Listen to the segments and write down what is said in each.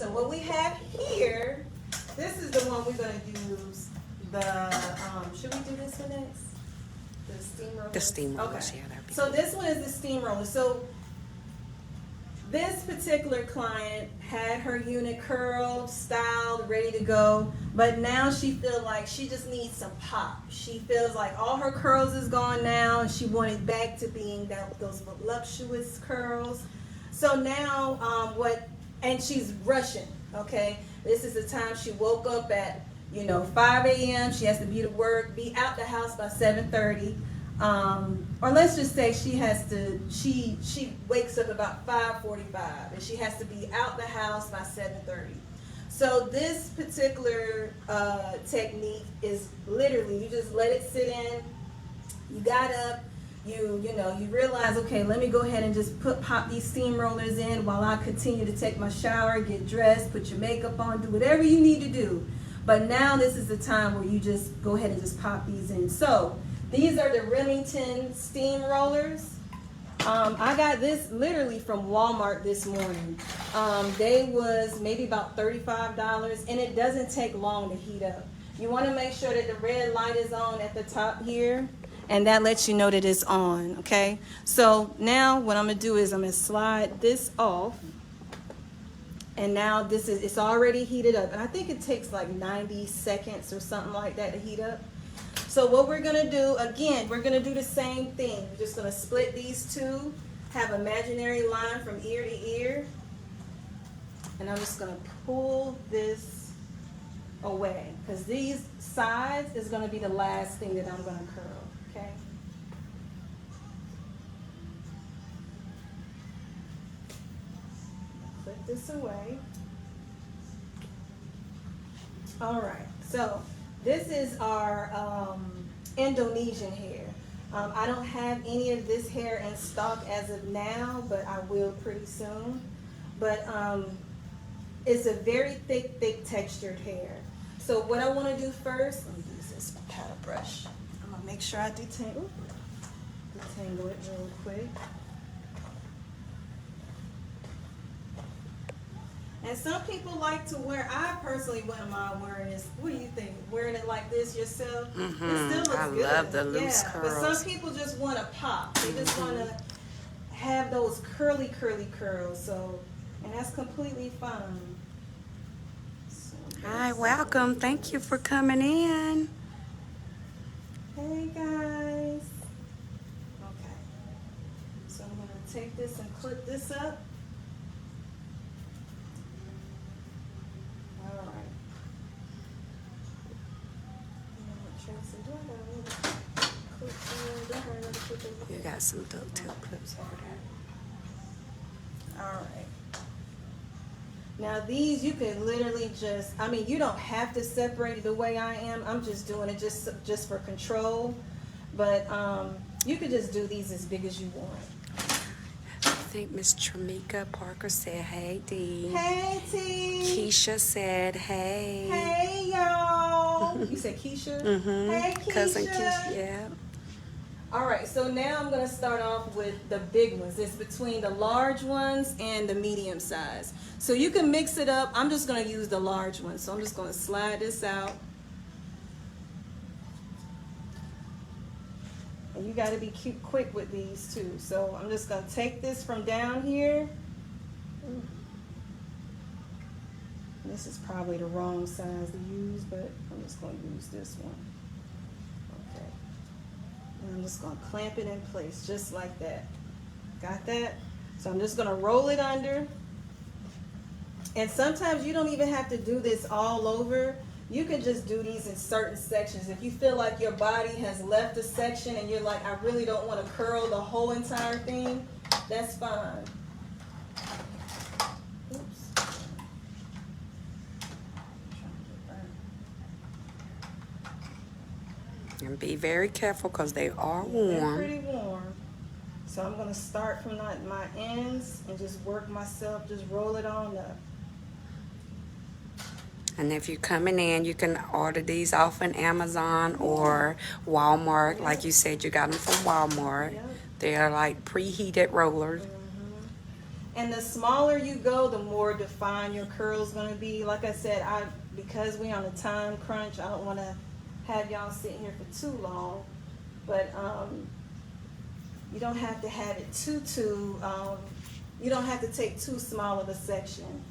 So what we have here, this is the one we're gonna use. Should we do this one next? The steamroller. The steamroller, Okay. yeah, that'd be So good. this one is the steamroller. So this particular client had her unit curled, styled, ready to go, but now she feels like she just needs some pop. She feels like all her curls is gone now, and she wanted back to being those voluptuous curls. So now, and she's rushing, okay? This is the time she woke up at, 5 a.m. She has to be to work, be out the house by 7:30. Or let's just say she wakes up about 5:45 and she has to be out the house by 7:30. So this particular technique is literally, you just let it sit in. You got up, you realize, okay, let me go ahead and just pop these steamrollers in while I continue to take my shower, get dressed, put your makeup on, do whatever you need to do. But now this is the time where you just go ahead and just pop these in. So these are the Remington steam rollers. I got this literally from Walmart this morning. They was maybe about $35, and it doesn't take long to heat up. You want to make sure that the red light is on at the top here, and that lets you know that it's on, okay? So now what I'm going to do is I'm going to slide this off. And now it's already heated up. And I think it takes like 90 seconds or something like that to heat up. So what we're gonna do, again, we're gonna do the same thing. We're just gonna split these two, have imaginary line from ear to ear. And I'm just gonna pull this away, because these sides is gonna be the last thing that I'm gonna curl, okay? Put this away. All right, so this is our Indonesian hair. I don't have any of this hair in stock as of now, but I will pretty soon. But it's a very thick textured hair. So what I want to do first, let me use this paddle brush. I'm gonna make sure I detangle it real quick. And some people like to wear, I personally wouldn't mind wearing this. What do you think? Wearing it like this yourself? It still looks good. I love the loose curls. curls. But some people just want to pop. They just want to have those curly curls. So, and that's completely fine. So, Hi, welcome. Thank you for coming in. hey guys. Okay. So I'm going to take this and clip this up. You got some ducktail clips over there. All right. Now these you can literally just, you don't have to separate it the way I am. I'm just doing it just for control. But you could just do these as big as you want. I think Miss Tramika Parker said, hey, Dee. Hey, T. Keisha said, hey. Hey, y'all. You said Keisha? Mm-hmm. Hey, Keisha. Cousin Keisha, yeah. All right, so now I'm going to start off with the big ones. It's between the large ones and the medium size. So you can mix it up. I'm just going to use the large one. So I'm just going to slide this out. And you got to be quick with these too. So I'm just going to take this from down here. This is probably the wrong size to use, but I'm just going to use this one. Okay. And I'm just going to clamp it in place just like that. Got that? So I'm just going to roll it under. And sometimes you don't even have to do this all over. You can just do these in certain sections. If you feel like your body has left a section and you're like, I really don't want to curl the whole entire thing, that's fine. Oops. And be very careful because they are warm. They're pretty warm. So I'm going to start from my ends and just work myself, just roll it on up. And if you're coming in, you can order these off on Amazon or Walmart. Yep. Like you said, you got them from Walmart. Yep. They are like preheated rollers. And the smaller you go, the more defined your curl's gonna be. Like I said, because we on a time crunch, I don't wanna have y'all sitting here for too long. But you don't have to have it you don't have to take too small of a section.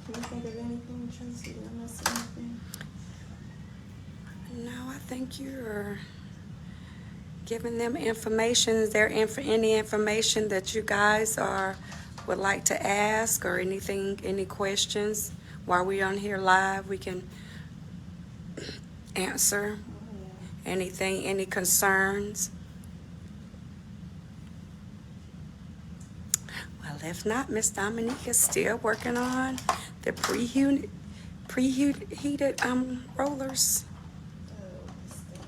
Can you think of anything, Tracy? Did I miss anything? No, I think you're giving them information. Is there any information that you guys would like to ask, or any questions while we're on here live? We can answer anything, any concerns. Well, if not, Miss Dominique is still working on the preheated rollers.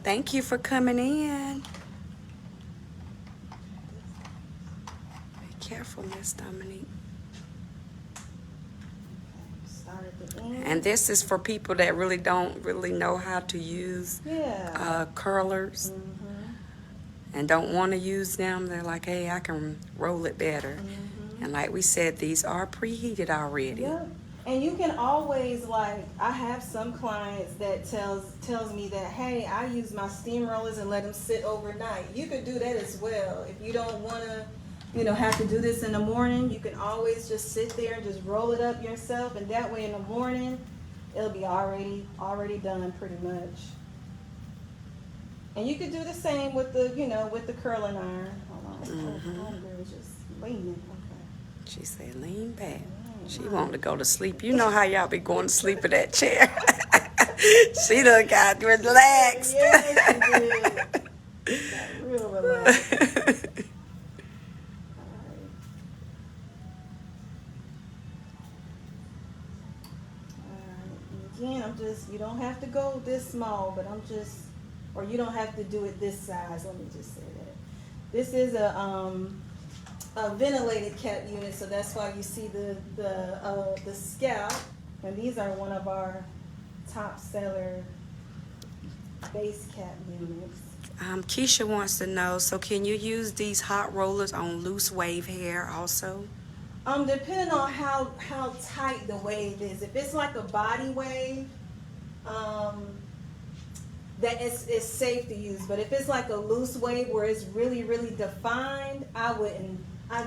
Thank you for coming in. Be careful, Miss Dominique. Start at the end. And this is for people that really don't know how to use curlers. Mm-hmm. And don't want to use them. They're like, hey, I can roll it better. Mm-hmm. And like we said, these are preheated already. Yep. And you can always, like, I have some clients that tells me that, hey, I use my steam rollers and let them sit overnight. You could do that as well. If you don't want to, have to do this in the morning, you can always just sit there and just roll it up yourself. And that way in the morning, it'll be already done pretty much. And you could do the same with the, with the curling iron. Hold on. Mm-hmm. Oh, girl, just leaning. Okay. She said, lean back. She wanted to go to sleep. You know how y'all be going to sleep in that chair. She done got relaxed. Yes, she did. Got real relaxed. Again, you don't have to go this small, but or you don't have to do it this size. Let me just say that. This is a ventilated cap unit, so that's why you see the scalp. And these are one of our top seller base cap units. Keisha wants to know, so can you use these hot rollers on loose wave hair also? Depending on how tight the wave is. If it's like a body wave, that it's safe to use. But if it's like a loose wave where it's really, really defined, I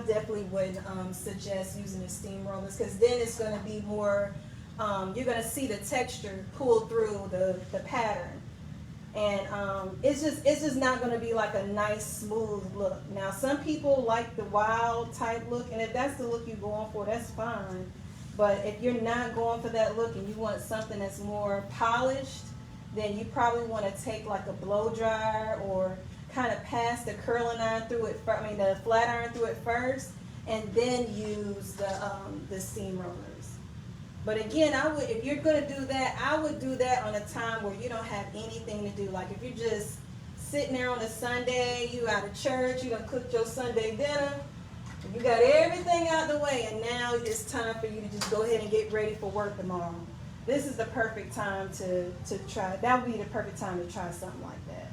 definitely wouldn't suggest using the steam rollers, because then it's going to be more, you're going to see the texture pull through the pattern. And it's just not going to be like a nice smooth look. Now some people like the wild type look, and if that's the look you're going for, that's fine. But if you're not going for that look and you want something that's more polished, then you probably want to take like a blow dryer or kind of pass the curling iron through it, the flat iron through it first, and then use the steam rollers. But again, if you're gonna do that, I would do that on a time where you don't have anything to do. Like if you're just sitting there on a Sunday, you out of church, you done cooked your Sunday dinner, you got everything out the way, and now it's time for you to just go ahead and get ready for work tomorrow. This is the perfect time to try. That would be the perfect time to try something like that.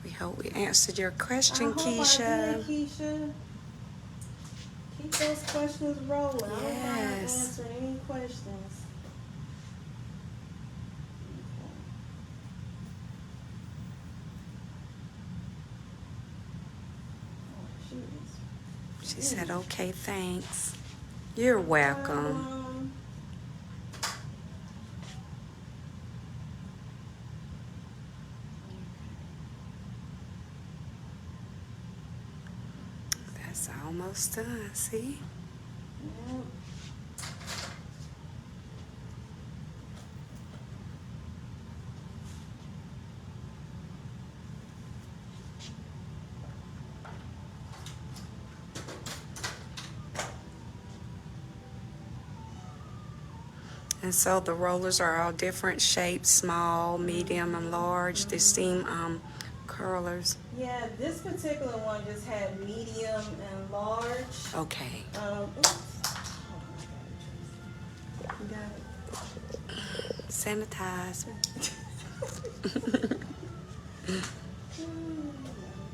We hope we answered your question, I hope Keisha. I did, Keisha. Keep those questions rolling. I don't mind Yes. answering any questions. Okay. Oh, She said, okay, thanks. You're welcome. That's almost done, see? Yeah. And so the rollers are all different shapes, small, medium, and large. The steam curlers. Yeah, this particular one just had medium and large. Okay. Oops. Oh, my God. You Sanitize.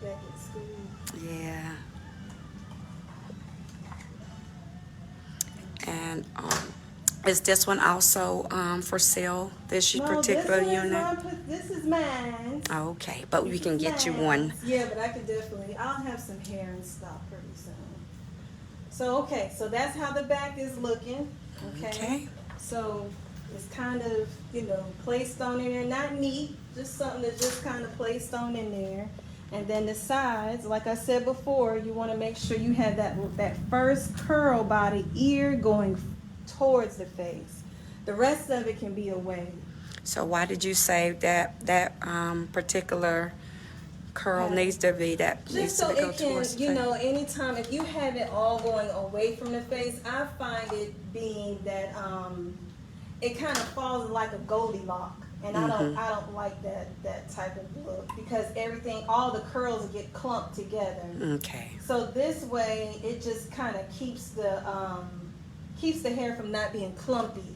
Back at school. Yeah. And is this one also for sale? This No, particular this one is unit? this is mine. Okay, but we This can is get you mine. one. Yeah, but I could definitely. I'll have some hair in stock pretty soon. So okay, so that's how the back is looking. Okay. So it's kind of, placed on in there, not neat, just something that's just kind of placed on in there. And then the sides, like I said before, you want to make sure you have that first curl by the ear going towards the face. The rest of it can be away. So why did you say that particular curl Okay. needs to be Just so go it can, towards the face? anytime, if you have it all going away from the face, I find it being that it kind of falls like a Goldilocks. And I don't like that type of look, because all the curls get clumped together. Okay. So this way, it just kind of keeps the hair from not being clumpy.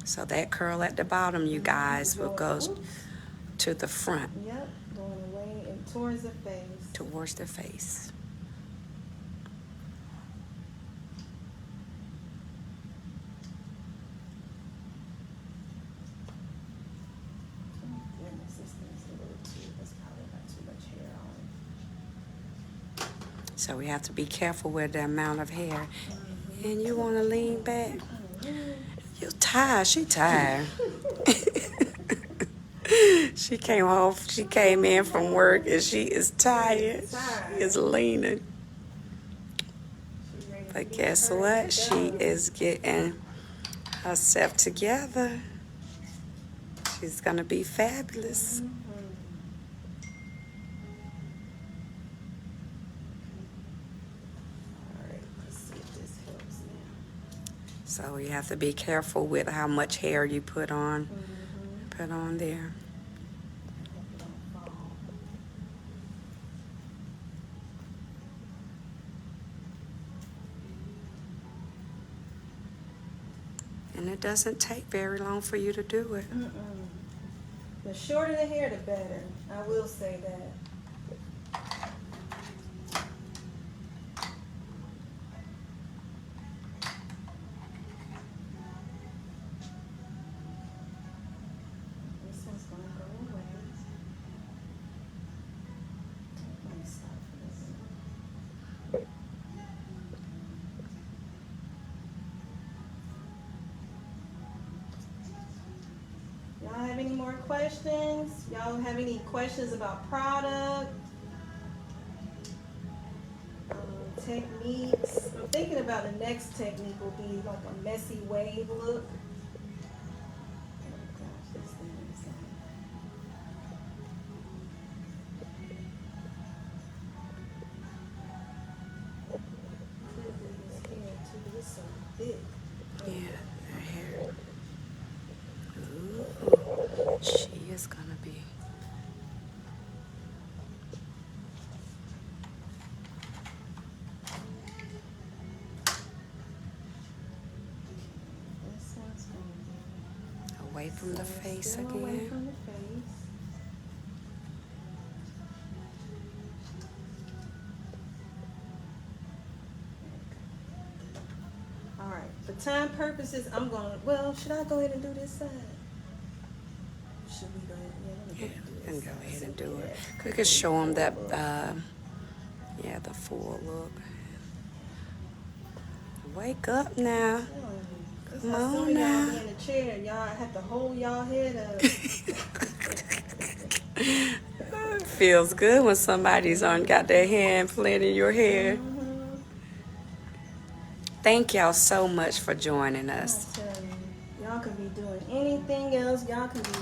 So that curl at the bottom, you guys, will go Oops. to the front, Yep, going away and towards the face. towards the face. Goodness, this thing's a little that's probably got too much hair on it. So we have to be careful with the amount of hair. And you want to lean back? You tired. She tired. She came in from work and she is tired. She is leaning. But guess what? She is getting herself together. She's going to be fabulous. So you have to be careful with how much hair you put on there. And it doesn't take very long for you to do it. The shorter the hair, the better. I will say that. This one's gonna go away. Let me stop for this. Y'all have any more questions? Y'all have any questions about product? Techniques? I'm thinking about the next technique will be like a messy wave look. Oh gosh, this thing is this hair too, it's so thick. Yeah, her hair. Ooh, she is going to be. This one's gonna be Away from the face still away again. from the face. All right, for time purposes, should I go ahead and do this side? Should we go ahead? Yeah, Yeah, you can go ahead and do it. Yeah. You can show them that, the full look. Wake up now. Come on on now. Y'all be in the chair. Y'all have to hold y'all head up. Feels good when somebody's got their hand playing in your hair. Thank y'all so much for joining us. I tell you, y'all could be doing anything else. Y'all could be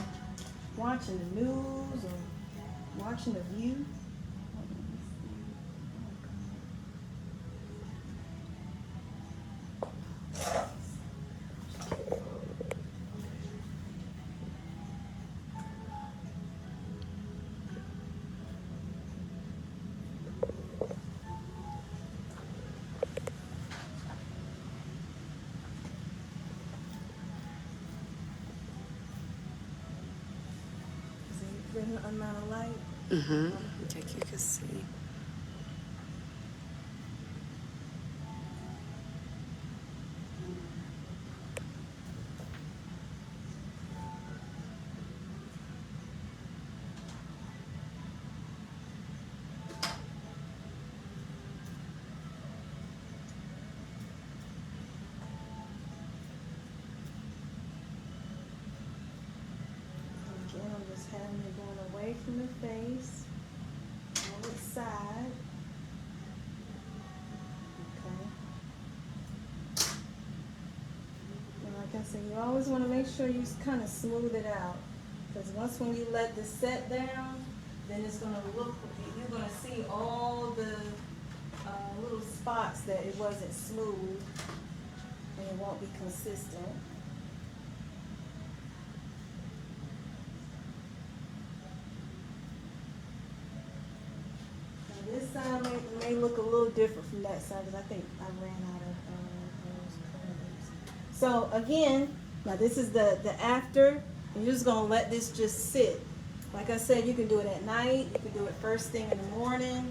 watching the news or watching the view. different amount of light. Mm-hmm. I think you can see. Again, I'm just having it going away from the face, on its side. Okay. And like I said, you always want to make sure you kind of smooth it out, because once when you let this set down, then it's going to look, you're going to see all the little spots that it wasn't smooth, and it won't be consistent. This side may look a little different from that side, because I think I ran out of those colors. So again, now this is the after. You're just going to let this just sit. Like I said, you can do it at night. You can do it first thing in the morning.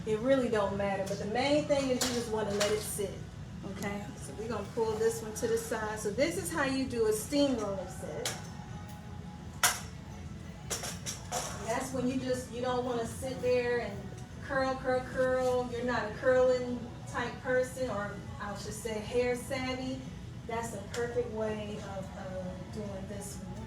It really don't matter. But the main thing is you just want to let it sit. Okay? So we're going to pull this one to the side. So this is how you do a steam roller set. That's when you don't want to sit there and curl. You're not a curling type person, or I should say hair savvy. That's the perfect way of doing this one.